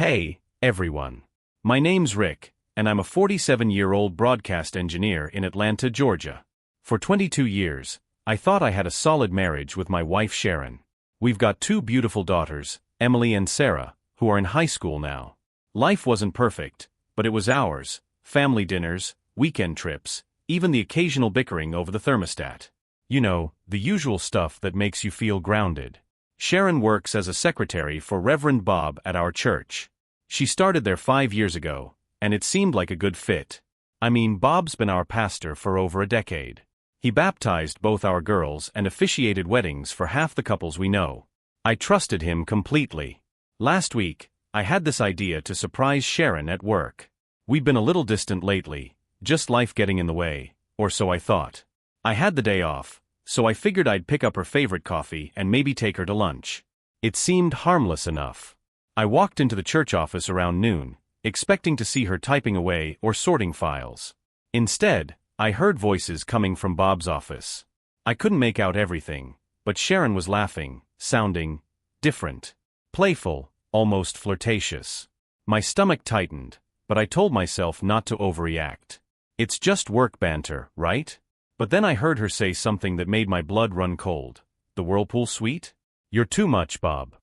Hey, everyone. My name's Rick, and I'm a 47-year-old broadcast engineer in Atlanta, Georgia. For 22 years, I thought I had a solid marriage with my wife Sharon. We've got two beautiful daughters, Emily and Sarah, who are in high school now. Life wasn't perfect, but it was ours: family dinners, weekend trips, even the occasional bickering over the thermostat. You know, the usual stuff that makes you feel grounded. Sharon works as a secretary for Reverend Bob at our church. She started there 5 years ago, and it seemed like a good fit. I mean, Bob's been our pastor for over a decade. He baptized both our girls and officiated weddings for half the couples we know. I trusted him completely. Last week, I had this idea to surprise Sharon at work. We'd been a little distant lately, just life getting in the way, or so I thought. I had the day off, so I figured I'd pick up her favorite coffee and maybe take her to lunch. It seemed harmless enough. I walked into the church office around noon, expecting to see her typing away or sorting files. Instead, I heard voices coming from Bob's office. I couldn't make out everything, but Sharon was laughing, sounding different. Playful, almost flirtatious. My stomach tightened, but I told myself not to overreact. It's just work banter, right? But then I heard her say something that made my blood run cold. The whirlpool suite? You're too much, Bob.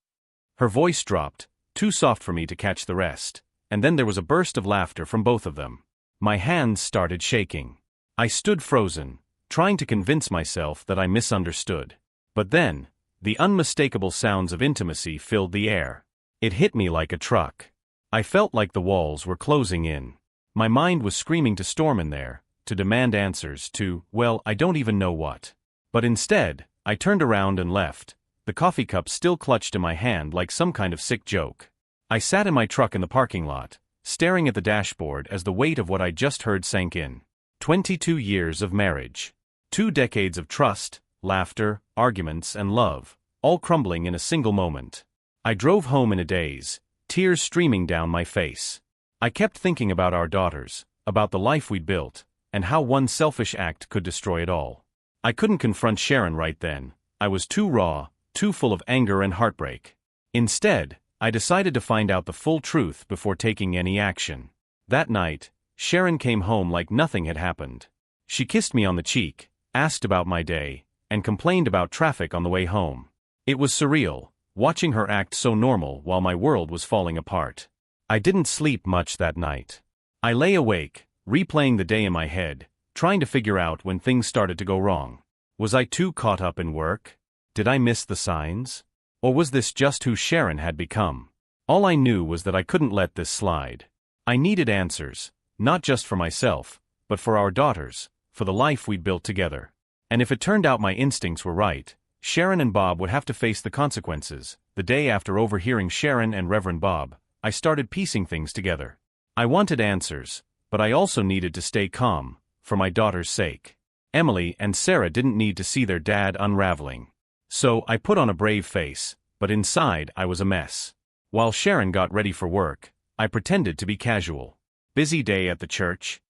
Her voice dropped, too soft for me to catch the rest, and then there was a burst of laughter from both of them. My hands started shaking. I stood frozen, trying to convince myself that I misunderstood. But then, the unmistakable sounds of intimacy filled the air. It hit me like a truck. I felt like the walls were closing in. My mind was screaming to storm in there, to demand answers to, well, I don't even know what. But instead, I turned around and left, the coffee cup still clutched in my hand like some kind of sick joke. I sat in my truck in the parking lot, staring at the dashboard as the weight of what I just heard sank in. 22 years of marriage. 2 decades of trust, laughter, arguments, and love, all crumbling in a single moment. I drove home in a daze, tears streaming down my face. I kept thinking about our daughters, about the life we'd built, and how one selfish act could destroy it all. I couldn't confront Sharon right then. I was too raw, too full of anger and heartbreak. Instead, I decided to find out the full truth before taking any action. That night, Sharon came home like nothing had happened. She kissed me on the cheek, asked about my day, and complained about traffic on the way home. It was surreal, watching her act so normal while my world was falling apart. I didn't sleep much that night. I lay awake, replaying the day in my head, trying to figure out when things started to go wrong. Was I too caught up in work? Did I miss the signs? Or was this just who Sharon had become? All I knew was that I couldn't let this slide. I needed answers, not just for myself, but for our daughters, for the life we'd built together. And if it turned out my instincts were right, Sharon and Bob would have to face the consequences. The day after overhearing Sharon and Reverend Bob, I started piecing things together. I wanted answers, but I also needed to stay calm, for my daughter's sake. Emily and Sarah didn't need to see their dad unraveling. So I put on a brave face, but inside I was a mess. While Sharon got ready for work, I pretended to be casual. Busy day at the church?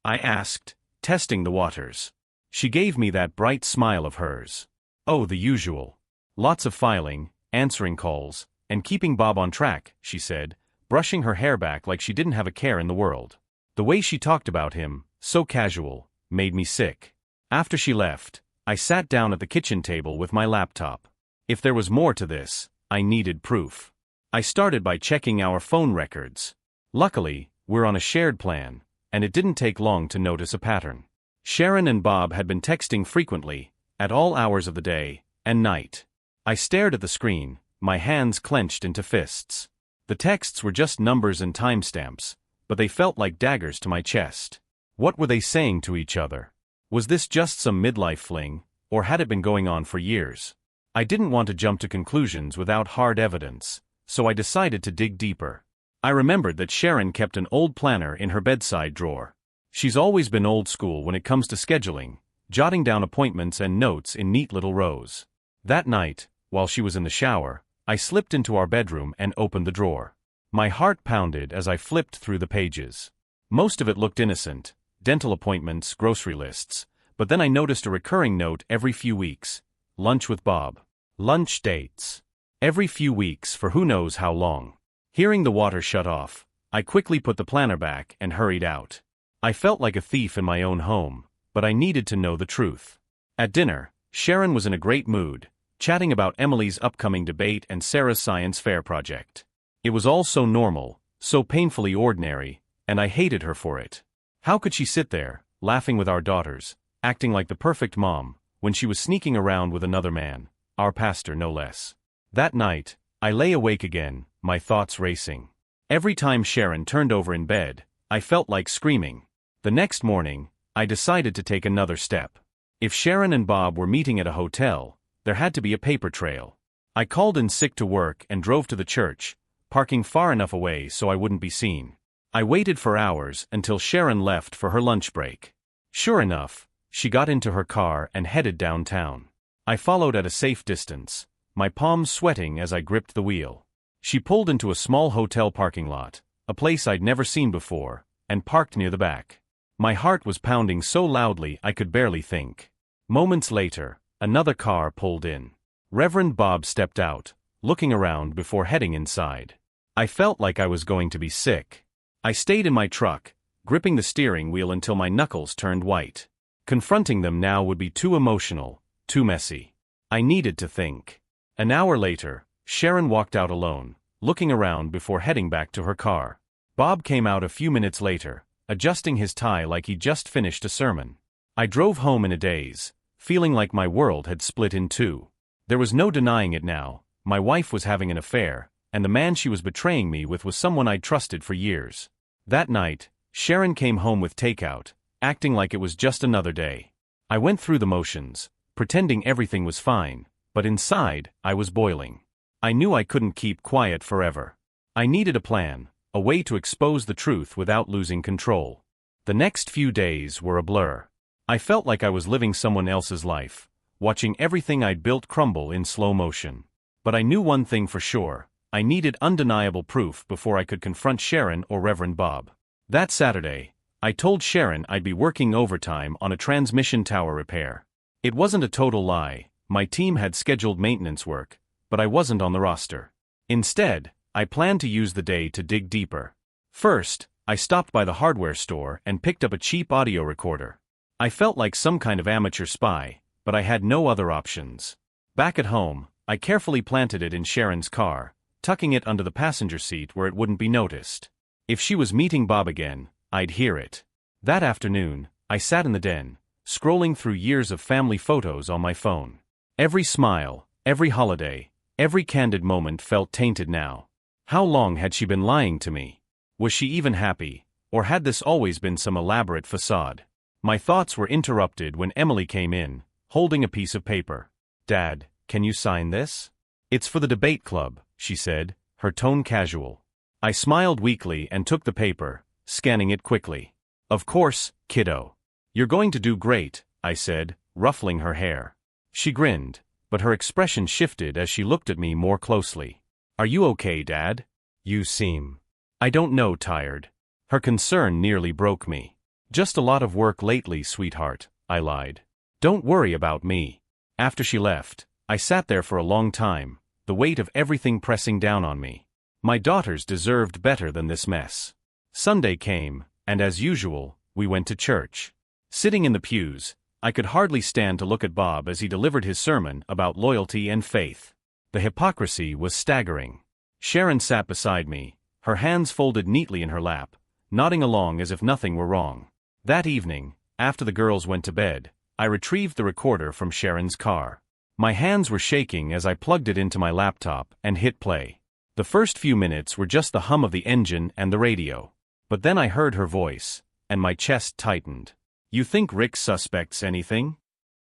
I asked, testing the waters. She gave me that bright smile of hers. Oh, the usual. Lots of filing, answering calls, and keeping Bob on track, she said, brushing her hair back like she didn't have a care in the world. The way she talked about him, so casual, made me sick. After she left, I sat down at the kitchen table with my laptop. If there was more to this, I needed proof. I started by checking our phone records. Luckily, we're on a shared plan, and it didn't take long to notice a pattern. Sharon and Bob had been texting frequently, at all hours of the day and night. I stared at the screen, my hands clenched into fists. The texts were just numbers and timestamps, but they felt like daggers to my chest. What were they saying to each other? Was this just some midlife fling, or had it been going on for years? I didn't want to jump to conclusions without hard evidence, so I decided to dig deeper. I remembered that Sharon kept an old planner in her bedside drawer. She's always been old school when it comes to scheduling, jotting down appointments and notes in neat little rows. That night, while she was in the shower, I slipped into our bedroom and opened the drawer. My heart pounded as I flipped through the pages. Most of it looked innocent: dental appointments, grocery lists, but then I noticed a recurring note every few weeks: lunch with Bob. Lunch dates. Every few weeks for who knows how long. Hearing the water shut off, I quickly put the planner back and hurried out. I felt like a thief in my own home, but I needed to know the truth. At dinner, Sharon was in a great mood, chatting about Emily's upcoming debate and Sarah's science fair project. It was all so normal, so painfully ordinary, and I hated her for it. How could she sit there, laughing with our daughters, acting like the perfect mom, when she was sneaking around with another man, our pastor no less? That night, I lay awake again, my thoughts racing. Every time Sharon turned over in bed, I felt like screaming. The next morning, I decided to take another step. If Sharon and Bob were meeting at a hotel, there had to be a paper trail. I called in sick to work and drove to the church, parking far enough away so I wouldn't be seen. I waited for hours until Sharon left for her lunch break. Sure enough, she got into her car and headed downtown. I followed at a safe distance, my palms sweating as I gripped the wheel. She pulled into a small hotel parking lot, a place I'd never seen before, and parked near the back. My heart was pounding so loudly I could barely think. Moments later, another car pulled in. Reverend Bob stepped out, looking around before heading inside. I felt like I was going to be sick. I stayed in my truck, gripping the steering wheel until my knuckles turned white. Confronting them now would be too emotional, too messy. I needed to think. An hour later, Sharon walked out alone, looking around before heading back to her car. Bob came out a few minutes later, adjusting his tie like he'd just finished a sermon. I drove home in a daze, feeling like my world had split in two. There was no denying it now, my wife was having an affair, and the man she was betraying me with was someone I'd trusted for years. That night, Sharon came home with takeout, acting like it was just another day. I went through the motions, pretending everything was fine, but inside, I was boiling. I knew I couldn't keep quiet forever. I needed a plan, a way to expose the truth without losing control. The next few days were a blur. I felt like I was living someone else's life, watching everything I'd built crumble in slow motion. But I knew one thing for sure, I needed undeniable proof before I could confront Sharon or Reverend Bob. That Saturday, I told Sharon I'd be working overtime on a transmission tower repair. It wasn't a total lie, my team had scheduled maintenance work, but I wasn't on the roster. Instead, I planned to use the day to dig deeper. First, I stopped by the hardware store and picked up a cheap audio recorder. I felt like some kind of amateur spy, but I had no other options. Back at home, I carefully planted it in Sharon's car, tucking it under the passenger seat where it wouldn't be noticed. If she was meeting Bob again, I'd hear it. That afternoon, I sat in the den, scrolling through years of family photos on my phone. Every smile, every holiday, every candid moment felt tainted now. How long had she been lying to me? Was she even happy, or had this always been some elaborate facade? My thoughts were interrupted when Emily came in, holding a piece of paper. "Dad, can you sign this?" "It's for the debate club," she said, her tone casual. I smiled weakly and took the paper, scanning it quickly. "Of course, kiddo. You're going to do great," I said, ruffling her hair. She grinned, but her expression shifted as she looked at me more closely. "Are you okay, Dad? You seem, I don't know, tired." Her concern nearly broke me. "Just a lot of work lately, sweetheart," I lied. "Don't worry about me." After she left, I sat there for a long time, the weight of everything pressing down on me. My daughters deserved better than this mess. Sunday came, and as usual, we went to church. Sitting in the pews, I could hardly stand to look at Bob as he delivered his sermon about loyalty and faith. The hypocrisy was staggering. Sharon sat beside me, her hands folded neatly in her lap, nodding along as if nothing were wrong. That evening, after the girls went to bed, I retrieved the recorder from Sharon's car. My hands were shaking as I plugged it into my laptop and hit play. The first few minutes were just the hum of the engine and the radio. But then I heard her voice, and my chest tightened. "You think Rick suspects anything?"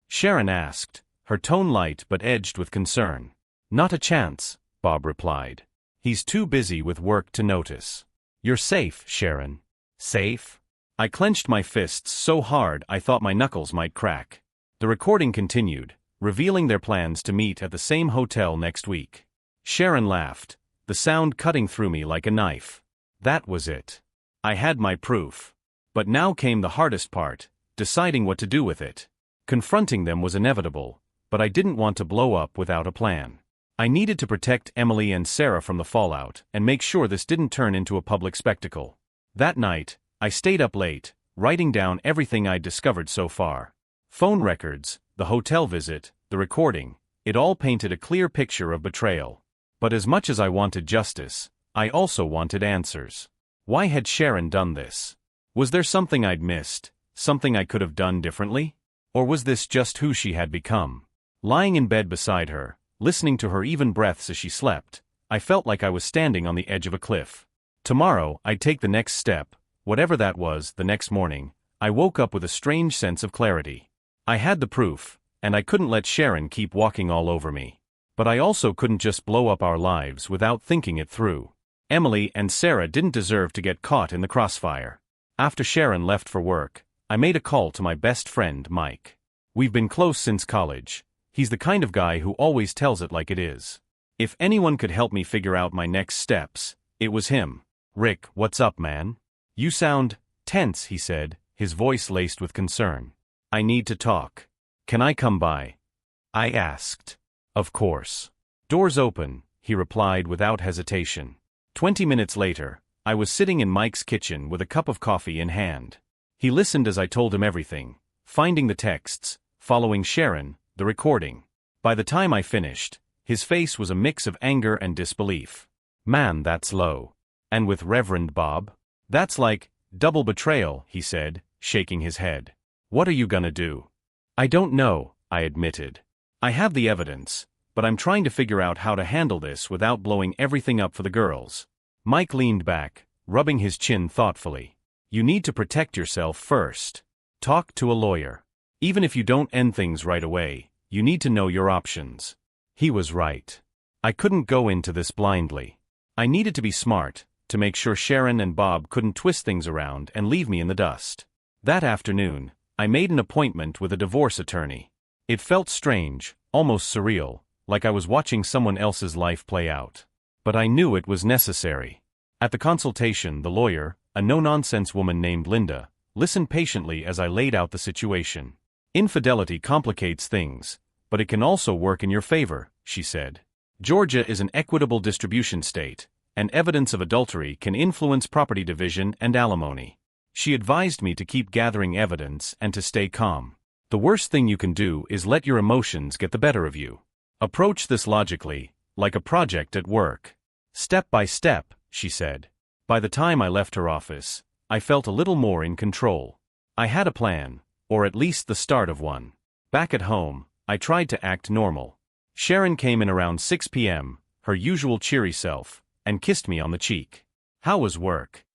Sharon asked, her tone light but edged with concern. "Not a chance," Bob replied. "He's too busy with work to notice." "You're safe, Sharon." "Safe?" I clenched my fists so hard I thought my knuckles might crack. The recording continued, revealing their plans to meet at the same hotel next week. Sharon laughed, the sound cutting through me like a knife. That was it. I had my proof. But now came the hardest part, deciding what to do with it. Confronting them was inevitable, but I didn't want to blow up without a plan. I needed to protect Emily and Sarah from the fallout and make sure this didn't turn into a public spectacle. That night, I stayed up late, writing down everything I'd discovered so far. Phone records, the hotel visit, the recording, it all painted a clear picture of betrayal. But as much as I wanted justice, I also wanted answers. Why had Sharon done this? Was there something I'd missed, something I could have done differently? Or was this just who she had become? Lying in bed beside her, listening to her even breaths as she slept, I felt like I was standing on the edge of a cliff. Tomorrow, I'd take the next step, whatever that was. The next morning, I woke up with a strange sense of clarity. I had the proof, and I couldn't let Sharon keep walking all over me. But I also couldn't just blow up our lives without thinking it through. Emily and Sarah didn't deserve to get caught in the crossfire. After Sharon left for work, I made a call to my best friend, Mike. We've been close since college. He's the kind of guy who always tells it like it is. If anyone could help me figure out my next steps, it was him. "Rick, what's up, man? You sound tense," he said, his voice laced with concern. "I need to talk. Can I come by?" I asked. "Of course." "Doors open," he replied without hesitation. 20 minutes later, I was sitting in Mike's kitchen with a cup of coffee in hand. He listened as I told him everything, finding the texts, following Sharon, the recording. By the time I finished, his face was a mix of anger and disbelief. "Man, that's low. And with Reverend Bob? That's like double betrayal," he said, shaking his head. "What are you gonna do?" "I don't know," I admitted. "I have the evidence, but I'm trying to figure out how to handle this without blowing everything up for the girls." Mike leaned back, rubbing his chin thoughtfully. "You need to protect yourself first. Talk to a lawyer. Even if you don't end things right away, you need to know your options." He was right. I couldn't go into this blindly. I needed to be smart, to make sure Sharon and Bob couldn't twist things around and leave me in the dust. That afternoon, I made an appointment with a divorce attorney. It felt strange, almost surreal, like I was watching someone else's life play out. But I knew it was necessary. At the consultation, the lawyer, a no-nonsense woman named Linda, listened patiently as I laid out the situation. "Infidelity complicates things, but it can also work in your favor," she said. "Georgia is an equitable distribution state, and evidence of adultery can influence property division and alimony." She advised me to keep gathering evidence and to stay calm. "The worst thing you can do is let your emotions get the better of you. Approach this logically, like a project at work. Step by step," she said. By the time I left her office, I felt a little more in control. I had a plan, or at least the start of one. Back at home, I tried to act normal. Sharon came in around 6 p.m., her usual cheery self, and kissed me on the cheek. "How was work?"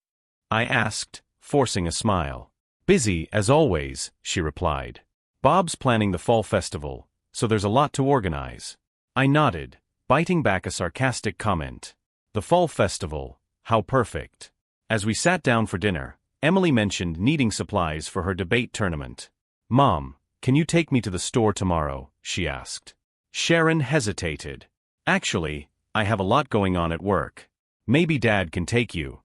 I asked, forcing a smile. "Busy, as always," she replied. "Bob's planning the fall festival, so there's a lot to organize." I nodded, biting back a sarcastic comment. The fall festival, how perfect. As we sat down for dinner, Emily mentioned needing supplies for her debate tournament. "Mom, can you take me to the store tomorrow?" she asked. Sharon hesitated. "Actually, I have a lot going on at work. Maybe Dad can take you."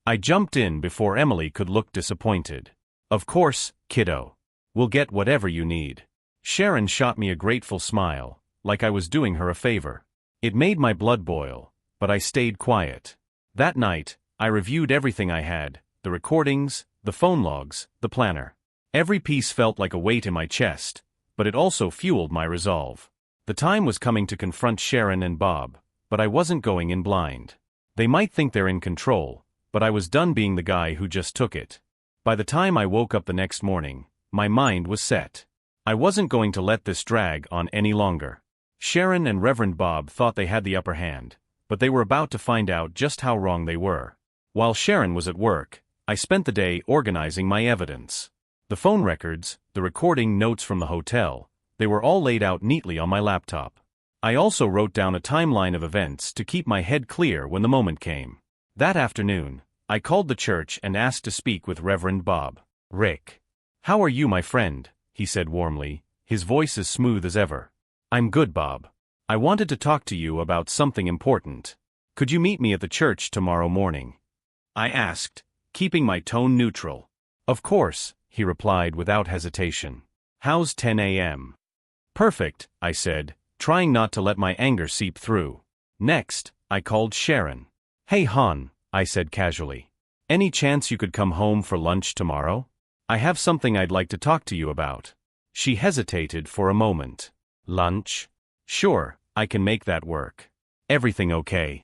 I jumped in before Emily could look disappointed. "Of course, kiddo. We'll get whatever you need." Sharon shot me a grateful smile, like I was doing her a favor. It made my blood boil, but I stayed quiet. That night, I reviewed everything I had, the recordings, the phone logs, the planner. Every piece felt like a weight in my chest, but it also fueled my resolve. The time was coming to confront Sharon and Bob, but I wasn't going in blind. They might think they're in control, but I was done being the guy who just took it. By the time I woke up the next morning, my mind was set. I wasn't going to let this drag on any longer. Sharon and Reverend Bob thought they had the upper hand, but they were about to find out just how wrong they were. While Sharon was at work, I spent the day organizing my evidence. The phone records, the recording notes from the hotel, they were all laid out neatly on my laptop. I also wrote down a timeline of events to keep my head clear when the moment came. That afternoon, I called the church and asked to speak with Reverend Bob. "Rick. How are you, my friend?" he said warmly, his voice as smooth as ever. "I'm good, Bob. I wanted to talk to you about something important. Could you meet me at the church tomorrow morning?" I asked, keeping my tone neutral. "Of course," he replied without hesitation. "How's 10 a.m.? "Perfect," I said, trying not to let my anger seep through. Next, I called Sharon. "Hey hon," I said casually. "Any chance you could come home for lunch tomorrow? I have something I'd like to talk to you about." She hesitated for a moment. "Lunch? Sure, I can make that work. Everything okay?"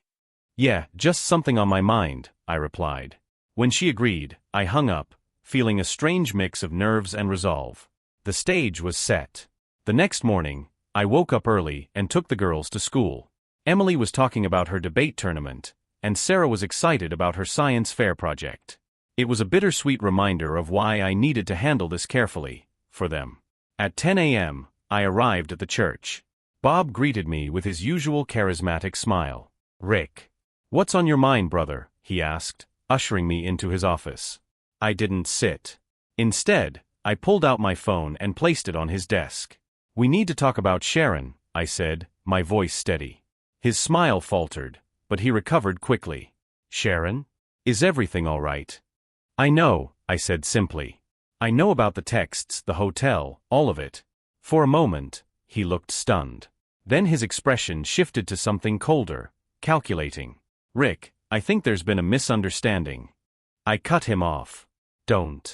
"Yeah, just something on my mind," I replied. When she agreed, I hung up, feeling a strange mix of nerves and resolve. The stage was set. The next morning, I woke up early and took the girls to school. Emily was talking about her debate tournament, and Sarah was excited about her science fair project. It was a bittersweet reminder of why I needed to handle this carefully, for them. At 10 a.m., I arrived at the church. Bob greeted me with his usual charismatic smile. "Rick, what's on your mind, brother?" he asked, ushering me into his office. I didn't sit. Instead, I pulled out my phone and placed it on his desk. "We need to talk about Sharon," I said, my voice steady. His smile faltered, but he recovered quickly. "Sharon? Is everything all right?" "I know," I said simply. "I know about the texts, the hotel, all of it." For a moment, he looked stunned. Then his expression shifted to something colder, calculating. "Rick, I think there's been a misunderstanding." I cut him off. "Don't.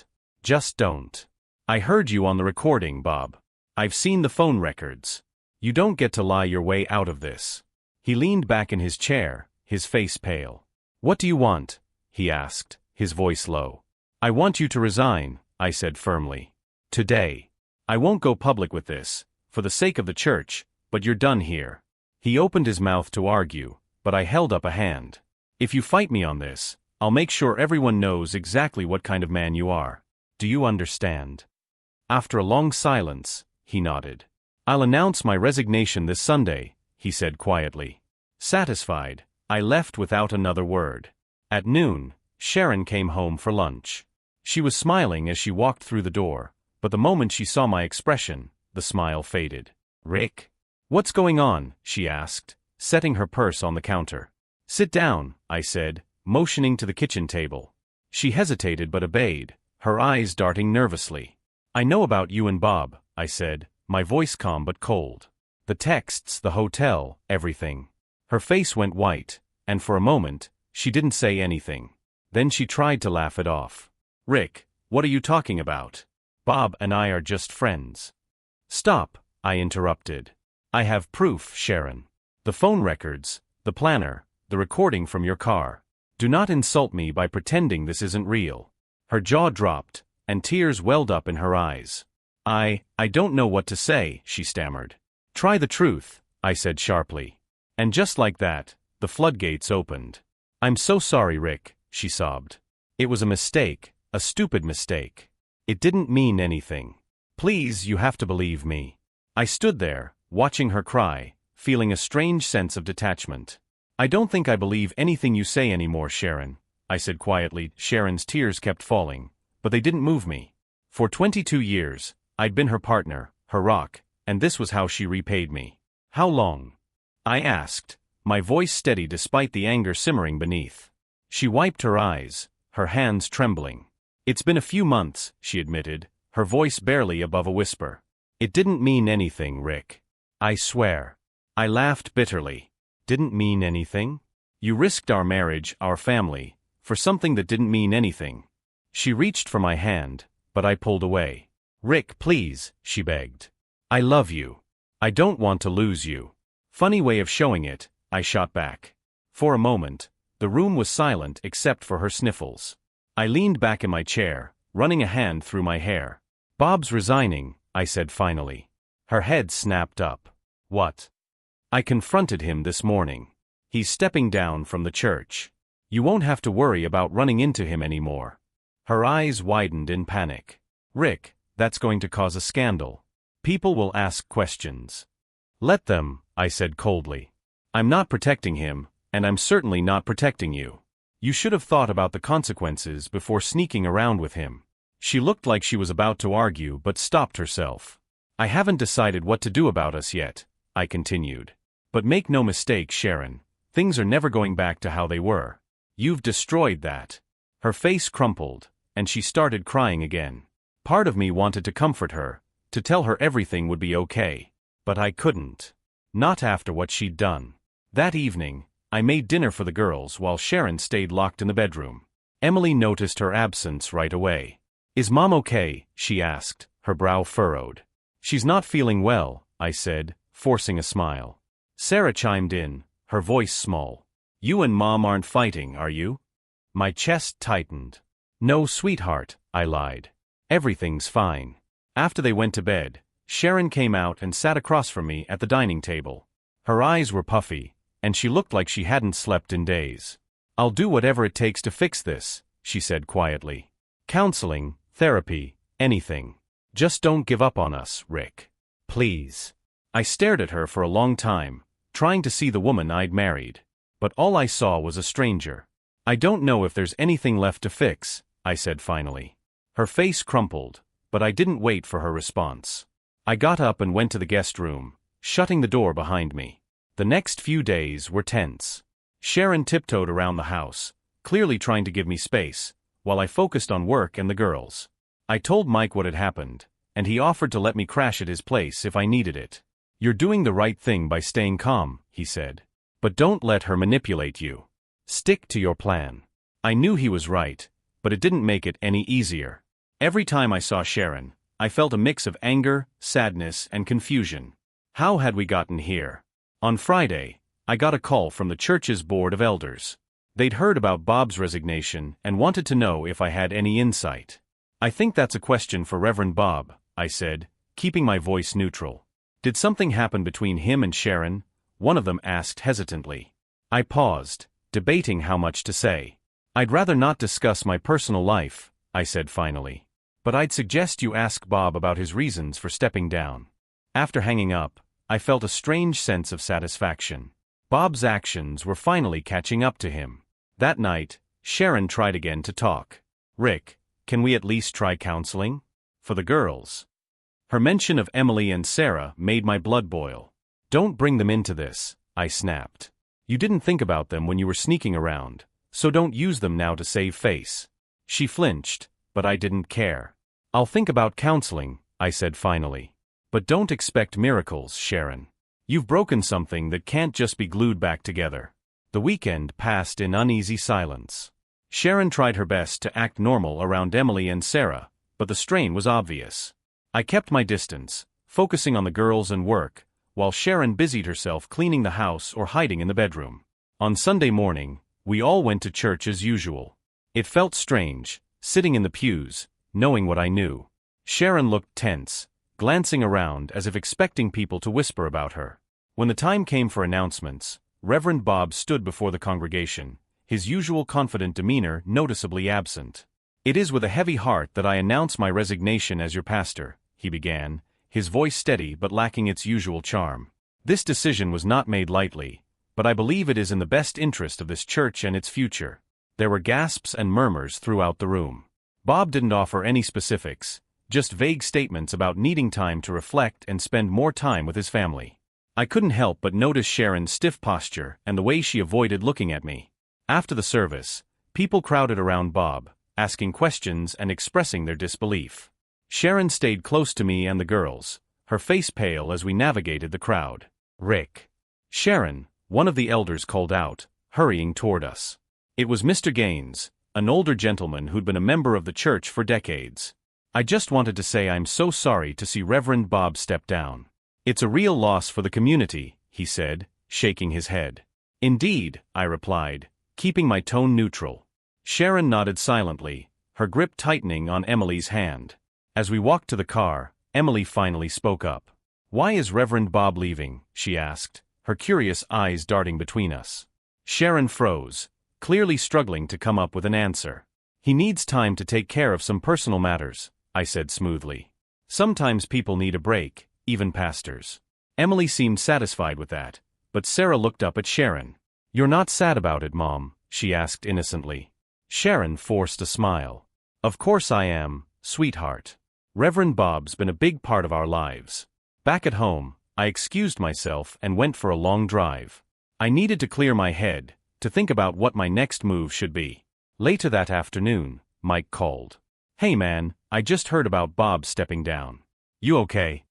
Just don't. I heard you on the recording, Bob. I've seen the phone records. You don't get to lie your way out of this." He leaned back in his chair, his face pale. "What do you want?" he asked, his voice low. "I want you to resign," I said firmly. "Today. I won't go public with this, for the sake of the church, but you're done here." He opened his mouth to argue, but I held up a hand. "If you fight me on this, I'll make sure everyone knows exactly what kind of man you are. Do you understand?" After a long silence, he nodded. "I'll announce my resignation this Sunday," he said quietly. Satisfied, I left without another word. At noon, Sharon came home for lunch. She was smiling as she walked through the door, but the moment she saw my expression, the smile faded. "Rick? What's going on?" she asked, setting her purse on the counter. "Sit down," I said, motioning to the kitchen table. She hesitated but obeyed, her eyes darting nervously. "I know about you and Bob," I said, my voice calm but cold. "The texts, the hotel, everything." Her face went white, and for a moment, she didn't say anything. Then she tried to laugh it off. "Rick, what are you talking about? Bob and I are just friends." "Stop," I interrupted. "I have proof, Sharon. The phone records, the planner, the recording from your car. Do not insult me by pretending this isn't real." Her jaw dropped, and tears welled up in her eyes. I don't know what to say," she stammered. "Try the truth," I said sharply. And just like that, the floodgates opened. "I'm so sorry, Rick," she sobbed. "It was a mistake, a stupid mistake. It didn't mean anything. Please, you have to believe me." I stood there, watching her cry, feeling a strange sense of detachment. "I don't think I believe anything you say anymore, Sharon," I said quietly. Sharon's tears kept falling, but they didn't move me. For 22 years, I'd been her partner, her rock, and this was how she repaid me. "How long?" I asked, my voice steady despite the anger simmering beneath. She wiped her eyes, her hands trembling. "It's been a few months," she admitted, her voice barely above a whisper. "It didn't mean anything, Rick. I swear." I laughed bitterly. "Didn't mean anything? You risked our marriage, our family, for something that didn't mean anything." She reached for my hand, but I pulled away. "Rick, please," she begged. "I love you. I don't want to lose you." "Funny way of showing it," I shot back. For a moment, the room was silent except for her sniffles. I leaned back in my chair, running a hand through my hair. "Bob's resigning," I said finally. Her head snapped up. "What?" "I confronted him this morning. He's stepping down from the church. You won't have to worry about running into him anymore." Her eyes widened in panic. "Rick, that's going to cause a scandal. People will ask questions." "Let them," I said coldly. "I'm not protecting him, and I'm certainly not protecting you. You should have thought about the consequences before sneaking around with him." She looked like she was about to argue but stopped herself. "I haven't decided what to do about us yet," I continued. "But make no mistake, Sharon, things are never going back to how they were. You've destroyed that." Her face crumpled, and she started crying again. Part of me wanted to comfort her, to tell her everything would be okay. But I couldn't. Not after what she'd done. That evening, I made dinner for the girls while Sharon stayed locked in the bedroom. Emily noticed her absence right away. "Is Mom okay?" she asked, her brow furrowed. "She's not feeling well," I said, forcing a smile. Sarah chimed in, her voice small. "You and Mom aren't fighting, are you?" My chest tightened. "No, sweetheart," I lied. "Everything's fine." After they went to bed, Sharon came out and sat across from me at the dining table. Her eyes were puffy, and she looked like she hadn't slept in days. "I'll do whatever it takes to fix this," she said quietly. "Counseling, therapy, anything. Just don't give up on us, Rick. Please." I stared at her for a long time, trying to see the woman I'd married. But all I saw was a stranger. "I don't know if there's anything left to fix," I said finally. Her face crumpled, but I didn't wait for her response. I got up and went to the guest room, shutting the door behind me. The next few days were tense. Sharon tiptoed around the house, clearly trying to give me space, while I focused on work and the girls. I told Mike what had happened, and he offered to let me crash at his place if I needed it. "You're doing the right thing by staying calm," he said. "But don't let her manipulate you. Stick to your plan." I knew he was right, but it didn't make it any easier. Every time I saw Sharon, I felt a mix of anger, sadness, and confusion. How had we gotten here? On Friday, I got a call from the church's board of elders. They'd heard about Bob's resignation and wanted to know if I had any insight. "I think that's a question for Reverend Bob," I said, keeping my voice neutral. "Did something happen between him and Sharon?" one of them asked hesitantly. I paused, debating how much to say. "I'd rather not discuss my personal life," I said finally. "But I'd suggest you ask Bob about his reasons for stepping down." After hanging up, I felt a strange sense of satisfaction. Bob's actions were finally catching up to him. That night, Sharon tried again to talk. "Rick, can we at least try counseling? For the girls." Her mention of Emily and Sarah made my blood boil. "Don't bring them into this," I snapped. "You didn't think about them when you were sneaking around, so don't use them now to save face." She flinched, but I didn't care. "I'll think about counseling," I said finally. "But don't expect miracles, Sharon. You've broken something that can't just be glued back together." The weekend passed in uneasy silence. Sharon tried her best to act normal around Emily and Sarah, but the strain was obvious. I kept my distance, focusing on the girls and work, while Sharon busied herself cleaning the house or hiding in the bedroom. On Sunday morning, we all went to church as usual. It felt strange, sitting in the pews, knowing what I knew. Sharon looked tense, glancing around as if expecting people to whisper about her. When the time came for announcements, Reverend Bob stood before the congregation, his usual confident demeanor noticeably absent. "It is with a heavy heart that I announce my resignation as your pastor," he began, his voice steady but lacking its usual charm. "This decision was not made lightly, but I believe it is in the best interest of this church and its future." There were gasps and murmurs throughout the room. Bob didn't offer any specifics, just vague statements about needing time to reflect and spend more time with his family. I couldn't help but notice Sharon's stiff posture and the way she avoided looking at me. After the service, people crowded around Bob, asking questions and expressing their disbelief. Sharon stayed close to me and the girls, her face pale as we navigated the crowd. "Rick." Sharon, one of the elders called out, hurrying toward us. It was Mr. Gaines, an older gentleman who'd been a member of the church for decades. "I just wanted to say I'm so sorry to see Reverend Bob step down. It's a real loss for the community," he said, shaking his head. "Indeed," I replied, keeping my tone neutral. Sharon nodded silently, her grip tightening on Emily's hand. As we walked to the car, Emily finally spoke up. "Why is Reverend Bob leaving?" she asked, her curious eyes darting between us. Sharon froze, clearly struggling to come up with an answer. "He needs time to take care of some personal matters," I said smoothly. "Sometimes people need a break, even pastors." Emily seemed satisfied with that, but Sarah looked up at Sharon. "You're not sad about it, Mom?" she asked innocently. Sharon forced a smile. "Of course I am, sweetheart. Reverend Bob's been a big part of our lives." Back at home, I excused myself and went for a long drive. I needed to clear my head, to think about what my next move should be. Later that afternoon, Mike called. "Hey man, I just heard about Bob stepping down. You okay?"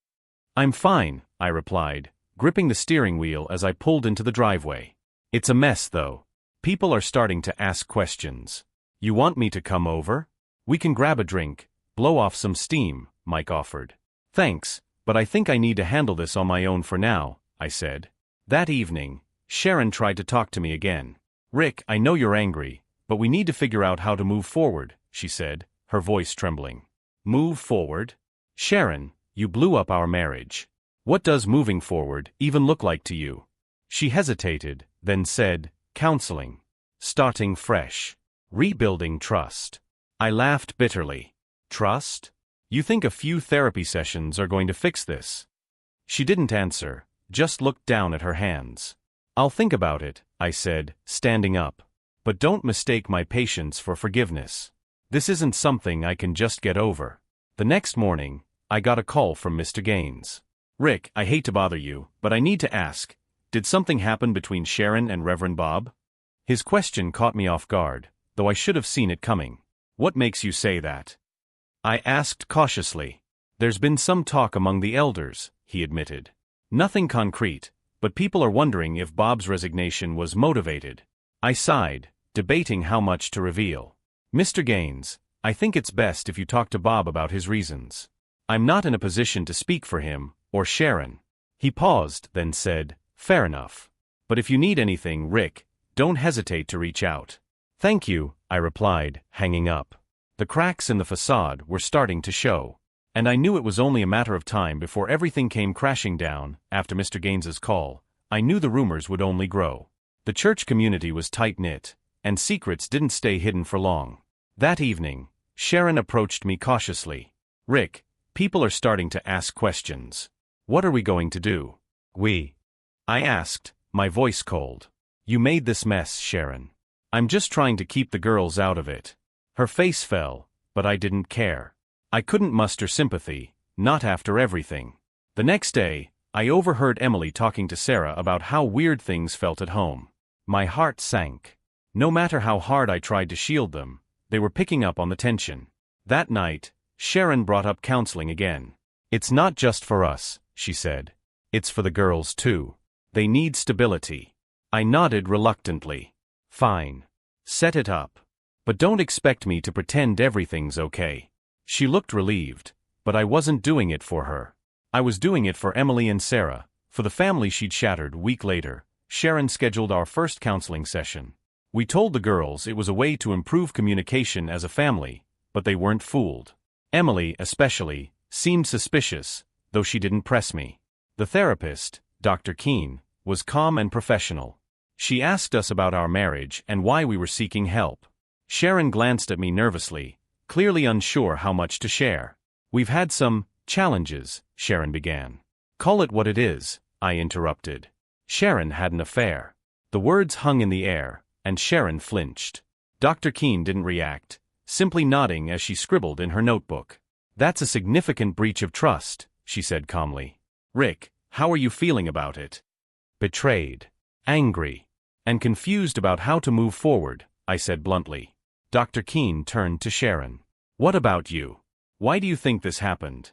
"I'm fine," I replied, gripping the steering wheel as I pulled into the driveway. It's a mess, though. People are starting to ask questions. You want me to come over? We can grab a drink, blow off some steam, Mike offered. Thanks, but I think I need to handle this on my own for now, I said. That evening, Sharon tried to talk to me again. Rick, I know you're angry, but we need to figure out how to move forward, she said, her voice trembling. Move forward? Sharon, you blew up our marriage. What does moving forward even look like to you? She hesitated, then said, counseling. Starting fresh. Rebuilding trust. I laughed bitterly. Trust? You think a few therapy sessions are going to fix this? She didn't answer, just looked down at her hands. I'll think about it, I said, standing up. But don't mistake my patience for forgiveness. This isn't something I can just get over. The next morning, I got a call from Mr. Gaines. Rick, I hate to bother you, but I need to ask, did something happen between Sharon and Reverend Bob? His question caught me off guard, though I should have seen it coming. What makes you say that? I asked cautiously. There's been some talk among the elders, he admitted. Nothing concrete, but people are wondering if Bob's resignation was motivated. I sighed, debating how much to reveal. Mr. Gaines, I think it's best if you talk to Bob about his reasons. I'm not in a position to speak for him, or Sharon. He paused, then said, fair enough. But if you need anything, Rick, don't hesitate to reach out. Thank you, I replied, hanging up. The cracks in the facade were starting to show, and I knew it was only a matter of time before everything came crashing down. After Mr. Gaines's call, I knew the rumors would only grow. The church community was tight-knit, and secrets didn't stay hidden for long. That evening, Sharon approached me cautiously. Rick, people are starting to ask questions. What are we going to do? I asked, my voice cold. You made this mess, Sharon. I'm just trying to keep the girls out of it. Her face fell, but I didn't care. I couldn't muster sympathy, not after everything. The next day, I overheard Emily talking to Sarah about how weird things felt at home. My heart sank. No matter how hard I tried to shield them, they were picking up on the tension. That night, Sharon brought up counseling again. It's not just for us, she said. It's for the girls too. They need stability. I nodded reluctantly. Fine. Set it up. But don't expect me to pretend everything's okay. She looked relieved, but I wasn't doing it for her. I was doing it for Emily and Sarah, for the family she'd shattered. A week later, Sharon scheduled our first counseling session. We told the girls it was a way to improve communication as a family, but they weren't fooled. Emily, especially, seemed suspicious, though she didn't press me. The therapist, Dr. Keene, was calm and professional. She asked us about our marriage and why we were seeking help. Sharon glanced at me nervously, clearly unsure how much to share. We've had some challenges, Sharon began. Call it what it is, I interrupted. Sharon had an affair. The words hung in the air, and Sharon flinched. Dr. Keene didn't react, simply nodding as she scribbled in her notebook. That's a significant breach of trust, she said calmly. Rick, how are you feeling about it? Betrayed, angry, and confused about how to move forward, I said bluntly. Dr. Keene turned to Sharon. What about you? Why do you think this happened?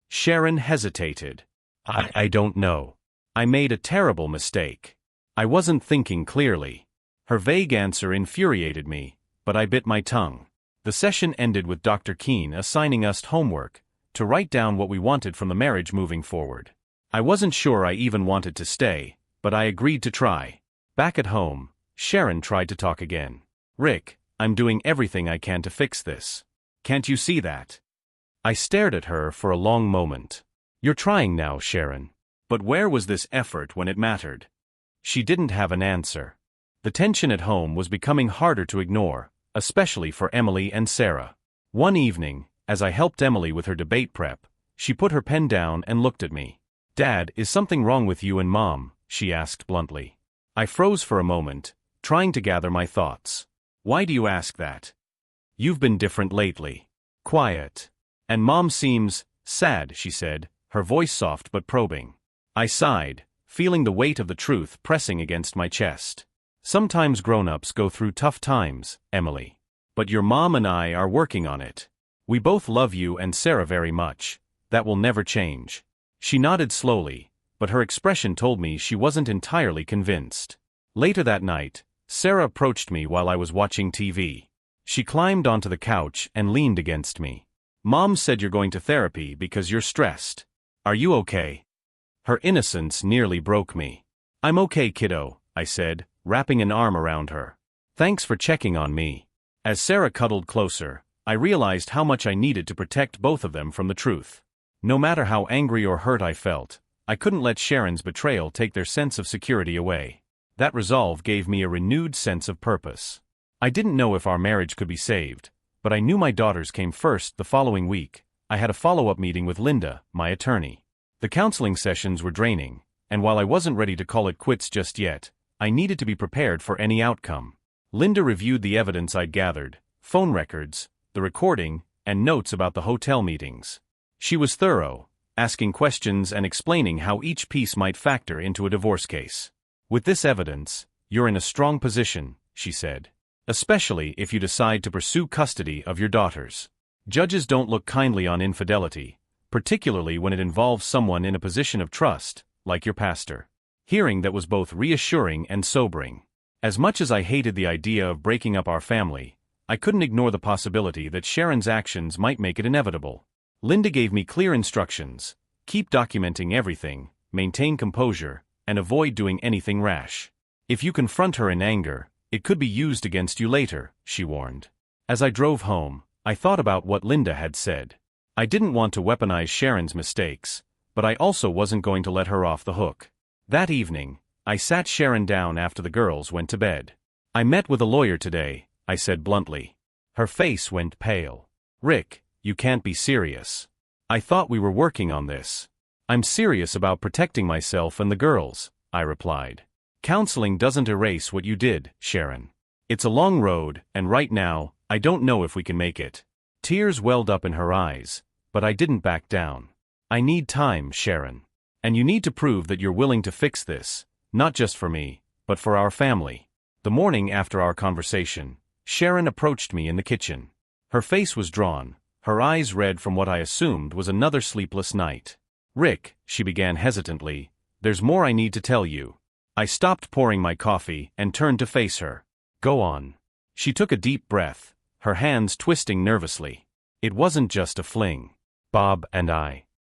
Sharon hesitated. I don't know. I made a terrible mistake. I wasn't thinking clearly. Her vague answer infuriated me, but I bit my tongue. The session ended with Dr. Keene assigning us homework, to write down what we wanted from the marriage moving forward. I wasn't sure I even wanted to stay, but I agreed to try. Back at home, Sharon tried to talk again. Rick, I'm doing everything I can to fix this. Can't you see that? I stared at her for a long moment. You're trying now, Sharon. But where was this effort when it mattered? She didn't have an answer. The tension at home was becoming harder to ignore, especially for Emily and Sarah. One evening, as I helped Emily with her debate prep, she put her pen down and looked at me. Dad, is something wrong with you and Mom? She asked bluntly. I froze for a moment, trying to gather my thoughts. Why do you ask that? You've been different lately. Quiet. And Mom seems sad, she said, her voice soft but probing. I sighed, feeling the weight of the truth pressing against my chest. Sometimes grown-ups go through tough times, Emily. But your mom and I are working on it. We both love you and Sarah very much. That will never change. She nodded slowly, but her expression told me she wasn't entirely convinced. Later that night, Sarah approached me while I was watching TV. She climbed onto the couch and leaned against me. "Mom said you're going to therapy because you're stressed. Are you okay?" Her innocence nearly broke me. "I'm okay, kiddo," I said, wrapping an arm around her. "Thanks for checking on me." As Sarah cuddled closer, I realized how much I needed to protect both of them from the truth. No matter how angry or hurt I felt, I couldn't let Sharon's betrayal take their sense of security away. That resolve gave me a renewed sense of purpose. I didn't know if our marriage could be saved, but I knew my daughters came first. The following week, I had a follow-up meeting with Linda, my attorney. The counseling sessions were draining, and while I wasn't ready to call it quits just yet, I needed to be prepared for any outcome. Linda reviewed the evidence I'd gathered, phone records, the recording, and notes about the hotel meetings. She was thorough, asking questions and explaining how each piece might factor into a divorce case. "With this evidence, you're in a strong position," she said. "Especially if you decide to pursue custody of your daughters. Judges don't look kindly on infidelity, particularly when it involves someone in a position of trust, like your pastor." Hearing that was both reassuring and sobering. As much as I hated the idea of breaking up our family, I couldn't ignore the possibility that Sharon's actions might make it inevitable. Linda gave me clear instructions: keep documenting everything, maintain composure, and avoid doing anything rash. "If you confront her in anger, it could be used against you later," she warned. As I drove home, I thought about what Linda had said. I didn't want to weaponize Sharon's mistakes, but I also wasn't going to let her off the hook. That evening, I sat Sharon down after the girls went to bed. "I met with a lawyer today," I said bluntly. Her face went pale. "Rick, you can't be serious. I thought we were working on this." "I'm serious about protecting myself and the girls," I replied. "Counseling doesn't erase what you did, Sharon. It's a long road, and right now, I don't know if we can make it." Tears welled up in her eyes, but I didn't back down. "I need time, Sharon. And you need to prove that you're willing to fix this, not just for me, but for our family." The morning after our conversation, Sharon approached me in the kitchen. Her face was drawn, her eyes red from what I assumed was another sleepless night. "Rick," she began hesitantly, "there's more I need to tell you." I stopped pouring my coffee and turned to face her. "Go on." She took a deep breath, her hands twisting nervously. "It wasn't just a fling. Bob and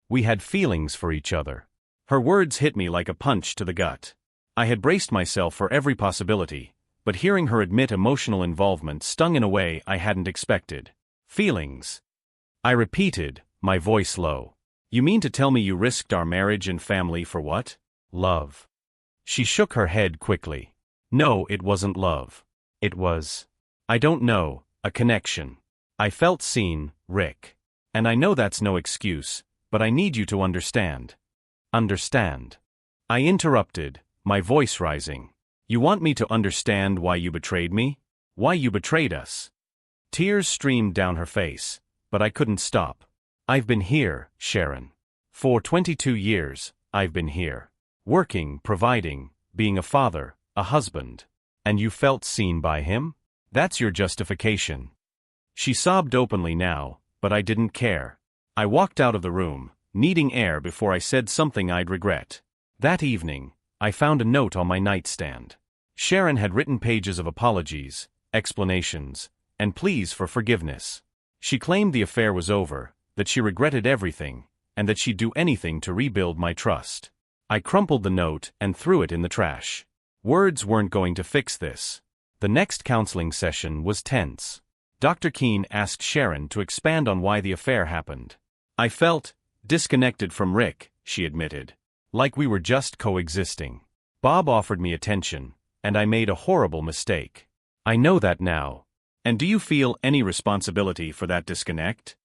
we had feelings for each other." Her words hit me like a punch to the gut. I had braced myself for every possibility, but hearing her admit emotional involvement stung in a way I hadn't expected. "Feelings?" I repeated, my voice low. "You mean to tell me you risked our marriage and family for what? Love?" She shook her head quickly. "No, it wasn't love. It was, I don't know, a connection. I felt seen, Rick. And I know that's no excuse, but I need you to understand." "Understand?" I interrupted, my voice rising. "You want me to understand why you betrayed me? Why you betrayed us?" Tears streamed down her face, but I couldn't stop. "I've been here, Sharon. For 22 years, I've been here. Working, providing, being a father, a husband. And you felt seen by him? That's your justification." She sobbed openly now, but I didn't care. I walked out of the room, needing air before I said something I'd regret. That evening, I found a note on my nightstand. Sharon had written pages of apologies, explanations, and pleas for forgiveness. She claimed the affair was over, that she regretted everything, and that she'd do anything to rebuild my trust. I crumpled the note and threw it in the trash. Words weren't going to fix this. The next counseling session was tense. Dr. Keene asked Sharon to expand on why the affair happened. "I felt disconnected from Rick," she admitted. "Like we were just coexisting. Bob offered me attention, and I made a horrible mistake. I know that now. And do you feel any responsibility for that disconnect?"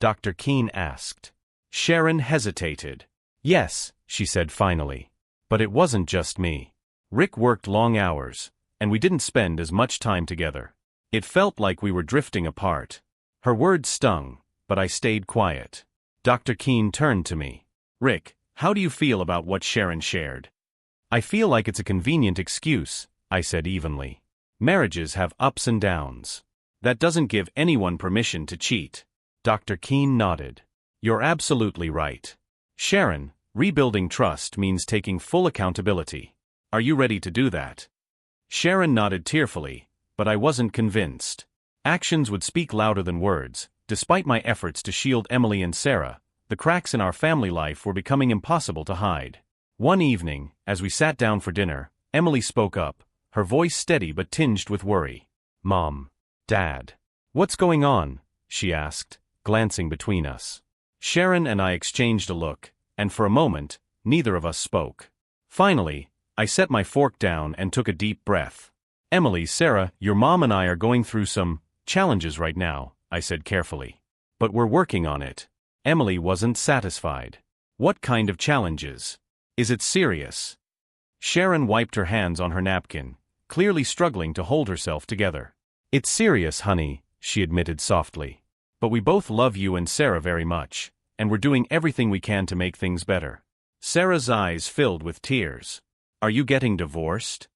Dr. Keene asked. Sharon hesitated. "Yes," she said finally. "But it wasn't just me. Rick worked long hours, and we didn't spend as much time together. It felt like we were drifting apart." Her words stung, but I stayed quiet. Dr. Keene turned to me. "Rick, how do you feel about what Sharon shared?" "I feel like it's a convenient excuse," I said evenly. "Marriages have ups and downs. That doesn't give anyone permission to cheat." Dr. Keene nodded. "You're absolutely right. Sharon, Rebuilding trust means taking full accountability. Are you ready to do that? Sharon nodded tearfully, but I wasn't convinced. Actions would speak louder than words. Despite my efforts to shield Emily and Sarah, the cracks in our family life were becoming impossible to hide. One evening, as we sat down for dinner, Emily spoke up, her voice steady but tinged with worry. "Mom, Dad, what's going on?" she asked, glancing between us. Sharon and I exchanged a look, and for a moment, neither of us spoke. Finally, I set my fork down and took a deep breath. "Emily, Sarah, your mom and I are going through some challenges right now," I said carefully. "But we're working on it." Emily wasn't satisfied. "What kind of challenges? Is it serious?" Sharon wiped her hands on her napkin, clearly struggling to hold herself together. "It's serious, honey," she admitted softly. "But we both love you and Sarah very much, and we're doing everything we can to make things better." Sarah's eyes filled with tears. "Are you getting divorced?"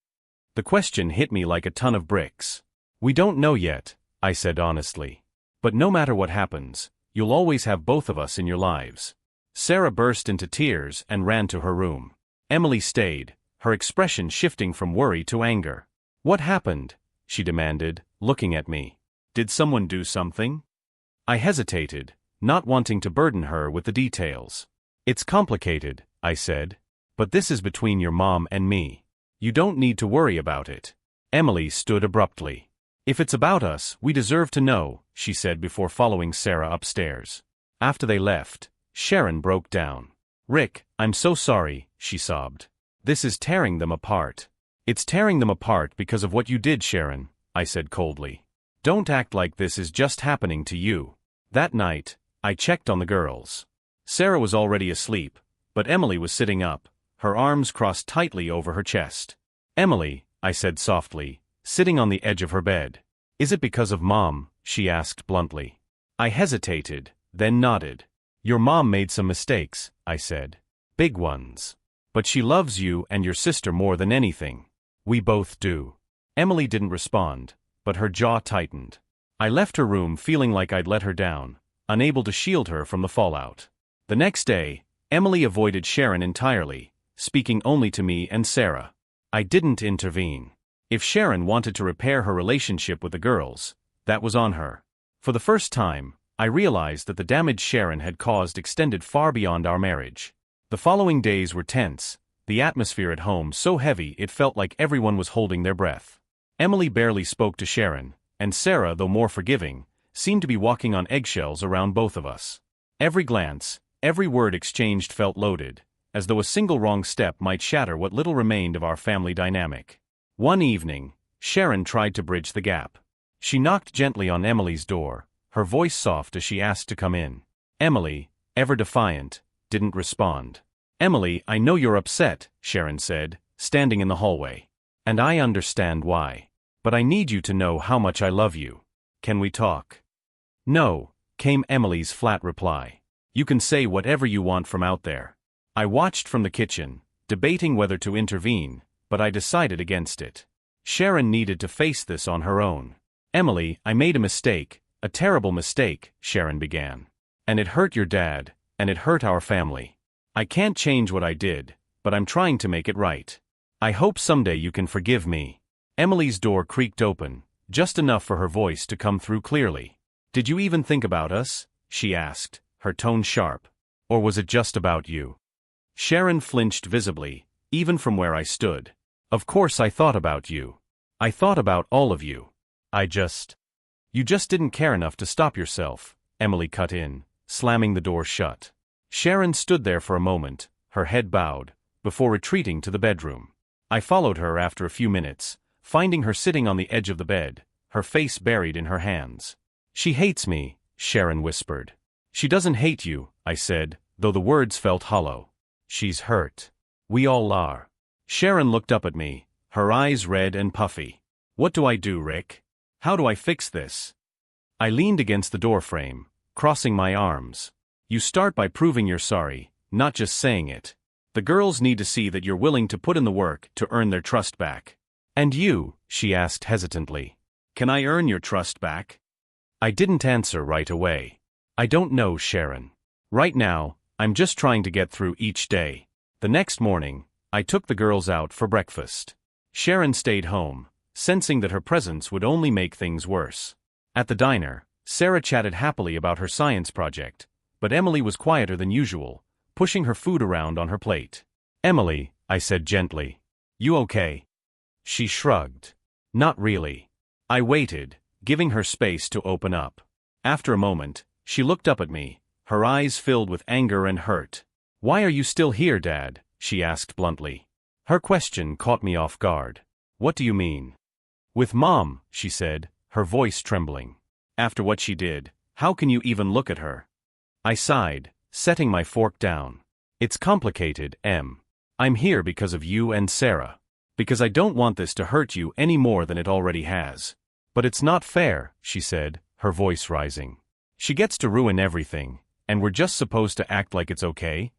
The question hit me like a ton of bricks. "We don't know yet," I said honestly. "But no matter what happens, you'll always have both of us in your lives." Sarah burst into tears and ran to her room. Emily stayed, her expression shifting from worry to anger. "What happened?" she demanded, looking at me. "Did someone do something?" I hesitated, not wanting to burden her with the details. "It's complicated," I said. "But this is between your mom and me. You don't need to worry about it." Emily stood abruptly. "If it's about us, we deserve to know," she said before following Sarah upstairs. After they left, Sharon broke down. "Rick, I'm so sorry," she sobbed. "This is tearing them apart." "It's tearing them apart because of what you did, Sharon," I said coldly. "Don't act like this is just happening to you." That night, I checked on the girls. Sarah was already asleep, but Emily was sitting up, her arms crossed tightly over her chest. "Emily," I said softly, sitting on the edge of her bed. "Is it because of Mom?" she asked bluntly. I hesitated, then nodded. "Your mom made some mistakes," I said. "Big ones. But she loves you and your sister more than anything." "We both do." Emily didn't respond, but her jaw tightened. I left her room feeling like I'd let her down, unable to shield her from the fallout. The next day, Emily avoided Sharon entirely, speaking only to me and Sarah. I didn't intervene. If Sharon wanted to repair her relationship with the girls, that was on her. For the first time, I realized that the damage Sharon had caused extended far beyond our marriage. The following days were tense, the atmosphere at home so heavy it felt like everyone was holding their breath. Emily barely spoke to Sharon, and Sarah, though more forgiving, seemed to be walking on eggshells around both of us. Every glance, every word exchanged felt loaded, as though a single wrong step might shatter what little remained of our family dynamic. One evening, Sharon tried to bridge the gap. She knocked gently on Emily's door, her voice soft as she asked to come in. Emily, ever defiant, didn't respond. "Emily, I know you're upset," Sharon said, standing in the hallway. "And I understand why. But I need you to know how much I love you. Can we talk?" "No," came Emily's flat reply. "You can say whatever you want from out there." I watched from the kitchen, debating whether to intervene, but I decided against it. Sharon needed to face this on her own. "Emily, I made a mistake, a terrible mistake," Sharon began. "And it hurt your dad, and it hurt our family. I can't change what I did, but I'm trying to make it right. I hope someday you can forgive me." Emily's door creaked open, just enough for her voice to come through clearly. "Did you even think about us?" she asked, her tone sharp. "Or was it just about you?" Sharon flinched visibly, even from where I stood. "Of course I thought about you. I thought about all of you. You just didn't care enough to stop yourself," Emily cut in, slamming the door shut. Sharon stood there for a moment, her head bowed, before retreating to the bedroom. I followed her after a few minutes, finding her sitting on the edge of the bed, her face buried in her hands. "She hates me," Sharon whispered. "She doesn't hate you," I said, though the words felt hollow. "She's hurt. We all are." Sharon looked up at me, her eyes red and puffy. "What do I do, Rick? How do I fix this?" I leaned against the doorframe, crossing my arms. "You start by proving you're sorry, not just saying it. The girls need to see that you're willing to put in the work to earn their trust back." "And you?" she asked hesitantly. "Can I earn your trust back?" I didn't answer right away. "I don't know, Sharon. Right now, I'm just trying to get through each day. The next morning, I took the girls out for breakfast. Sharon stayed home, sensing that her presence would only make things worse. At the diner, Sarah chatted happily about her science project, but Emily was quieter than usual, pushing her food around on her plate. "Emily," I said gently. "You okay?" She shrugged. "Not really." I waited, giving her space to open up. After a moment, she looked up at me, her eyes filled with anger and hurt. "Why are you still here, Dad?" she asked bluntly. Her question caught me off guard. "What do you mean?" "With Mom," she said, her voice trembling. "After what she did, how can you even look at her?" I sighed, setting my fork down. "It's complicated, Em. I'm here because of you and Sarah. Because I don't want this to hurt you any more than it already has. But it's not fair," she said, her voice rising. "She gets to ruin everything, and we're just supposed to act like it's okay?"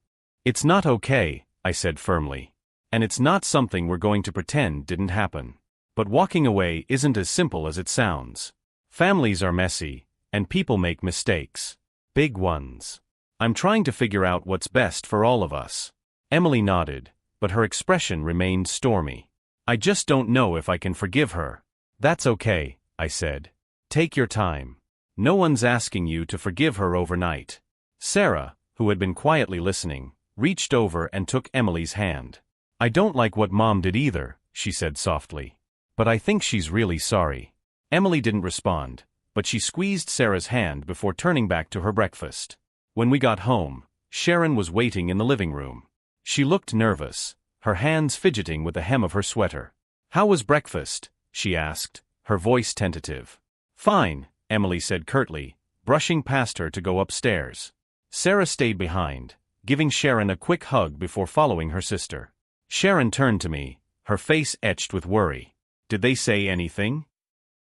"It's not okay," I said firmly. "And it's not something we're going to pretend didn't happen. But walking away isn't as simple as it sounds. Families are messy, and people make mistakes. Big ones. I'm trying to figure out what's best for all of us." Emily nodded, but her expression remained stormy. "I just don't know if I can forgive her." "That's okay," I said. "Take your time. No one's asking you to forgive her overnight." Sarah, who had been quietly listening, reached over and took Emily's hand. "I don't like what Mom did either," she said softly. "But I think she's really sorry." Emily didn't respond, but she squeezed Sarah's hand before turning back to her breakfast. When we got home, Sharon was waiting in the living room. She looked nervous, her hands fidgeting with the hem of her sweater. "How was breakfast?" she asked, her voice tentative. "Fine," Emily said curtly, brushing past her to go upstairs. Sarah stayed behind, giving Sharon a quick hug before following her sister. Sharon turned to me, her face etched with worry. "Did they say anything?"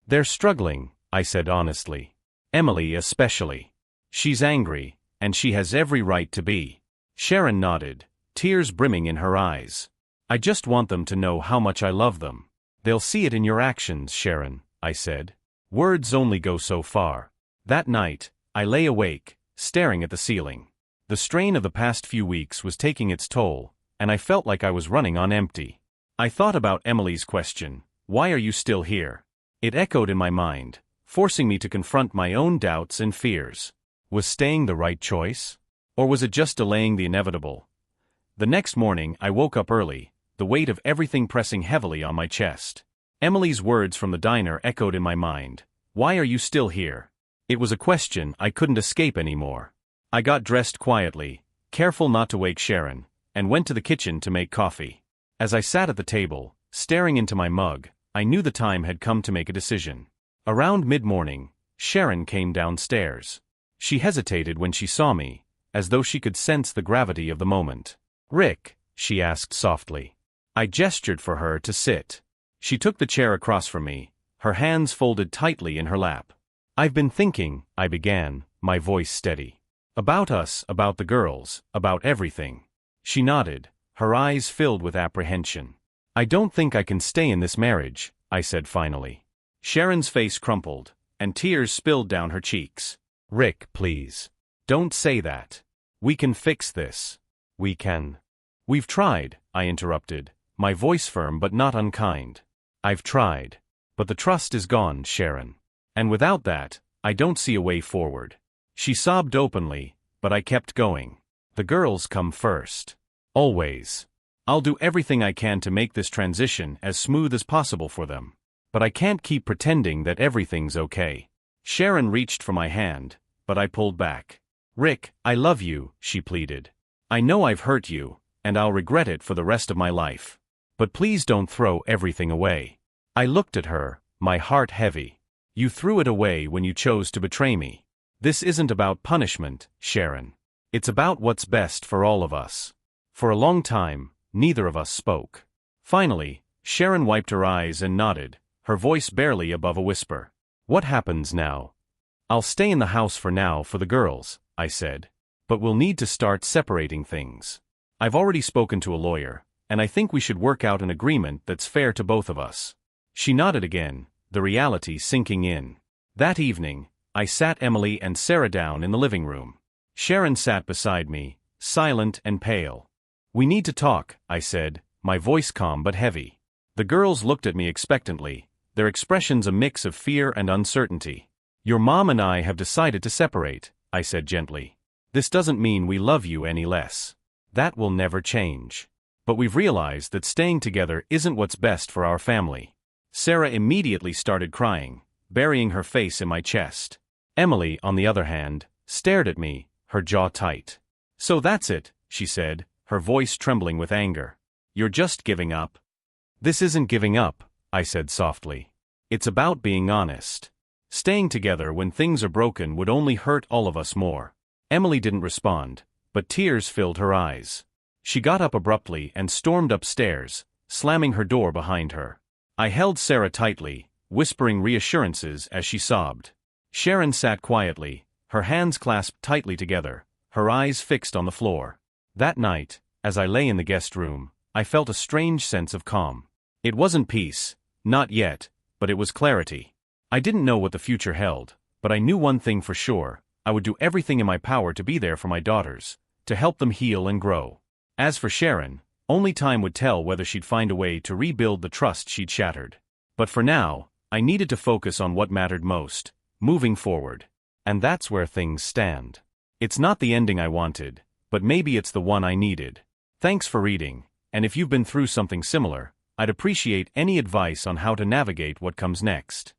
"They're struggling," I said honestly. "Emily especially. She's angry, and she has every right to be." Sharon nodded, tears brimming in her eyes. "I just want them to know how much I love them." "They'll see it in your actions, Sharon," I said. "Words only go so far." That night, I lay awake, staring at the ceiling. The strain of the past few weeks was taking its toll, and I felt like I was running on empty. I thought about Emily's question, "Why are you still here?" It echoed in my mind, forcing me to confront my own doubts and fears. Was staying the right choice? Or was it just delaying the inevitable? The next morning I woke up early, the weight of everything pressing heavily on my chest. Emily's words from the diner echoed in my mind. "Why are you still here?" It was a question I couldn't escape anymore. I got dressed quietly, careful not to wake Sharon, and went to the kitchen to make coffee. As I sat at the table, staring into my mug, I knew the time had come to make a decision. Around mid-morning, Sharon came downstairs. She hesitated when she saw me, as though she could sense the gravity of the moment. "Rick," she asked softly. I gestured for her to sit. She took the chair across from me, her hands folded tightly in her lap. "I've been thinking," I began, my voice steady. "About us, about the girls, about everything." She nodded, her eyes filled with apprehension. "I don't think I can stay in this marriage," I said finally. Sharon's face crumpled, and tears spilled down her cheeks. "Rick, please. Don't say that. We can fix this. We can." "We've tried," I interrupted, my voice firm but not unkind. "I've tried. But the trust is gone, Sharon. And without that, I don't see a way forward." She sobbed openly, but I kept going. "The girls come first. Always. I'll do everything I can to make this transition as smooth as possible for them. But I can't keep pretending that everything's okay." Sharon reached for my hand, but I pulled back. "Rick, I love you," she pleaded. "I know I've hurt you, and I'll regret it for the rest of my life. But please don't throw everything away." I looked at her, my heart heavy. "You threw it away when you chose to betray me. This isn't about punishment, Sharon. It's about what's best for all of us." For a long time, neither of us spoke. Finally, Sharon wiped her eyes and nodded, her voice barely above a whisper. "What happens now?" "I'll stay in the house for now for the girls," I said. "But we'll need to start separating things. I've already spoken to a lawyer, and I think we should work out an agreement that's fair to both of us." She nodded again, the reality sinking in. That evening, I sat Emily and Sarah down in the living room. Sharon sat beside me, silent and pale. "We need to talk," I said, my voice calm but heavy. The girls looked at me expectantly, their expressions a mix of fear and uncertainty. "Your mom and I have decided to separate," I said gently. "This doesn't mean we love you any less. That will never change. But we've realized that staying together isn't what's best for our family." Sarah immediately started crying, burying her face in my chest. Emily, on the other hand, stared at me, her jaw tight. "So that's it," she said, her voice trembling with anger. "You're just giving up?" "This isn't giving up," I said softly. "It's about being honest. Staying together when things are broken would only hurt all of us more." Emily didn't respond, but tears filled her eyes. She got up abruptly and stormed upstairs, slamming her door behind her. I held Sarah tightly, whispering reassurances as she sobbed. Sharon sat quietly, her hands clasped tightly together, her eyes fixed on the floor. That night, as I lay in the guest room, I felt a strange sense of calm. It wasn't peace, not yet, but it was clarity. I didn't know what the future held, but I knew one thing for sure: I would do everything in my power to be there for my daughters, to help them heal and grow. As for Sharon, only time would tell whether she'd find a way to rebuild the trust she'd shattered. But for now, I needed to focus on what mattered most: moving forward. And that's where things stand. It's not the ending I wanted, but maybe it's the one I needed. Thanks for reading, and if you've been through something similar, I'd appreciate any advice on how to navigate what comes next.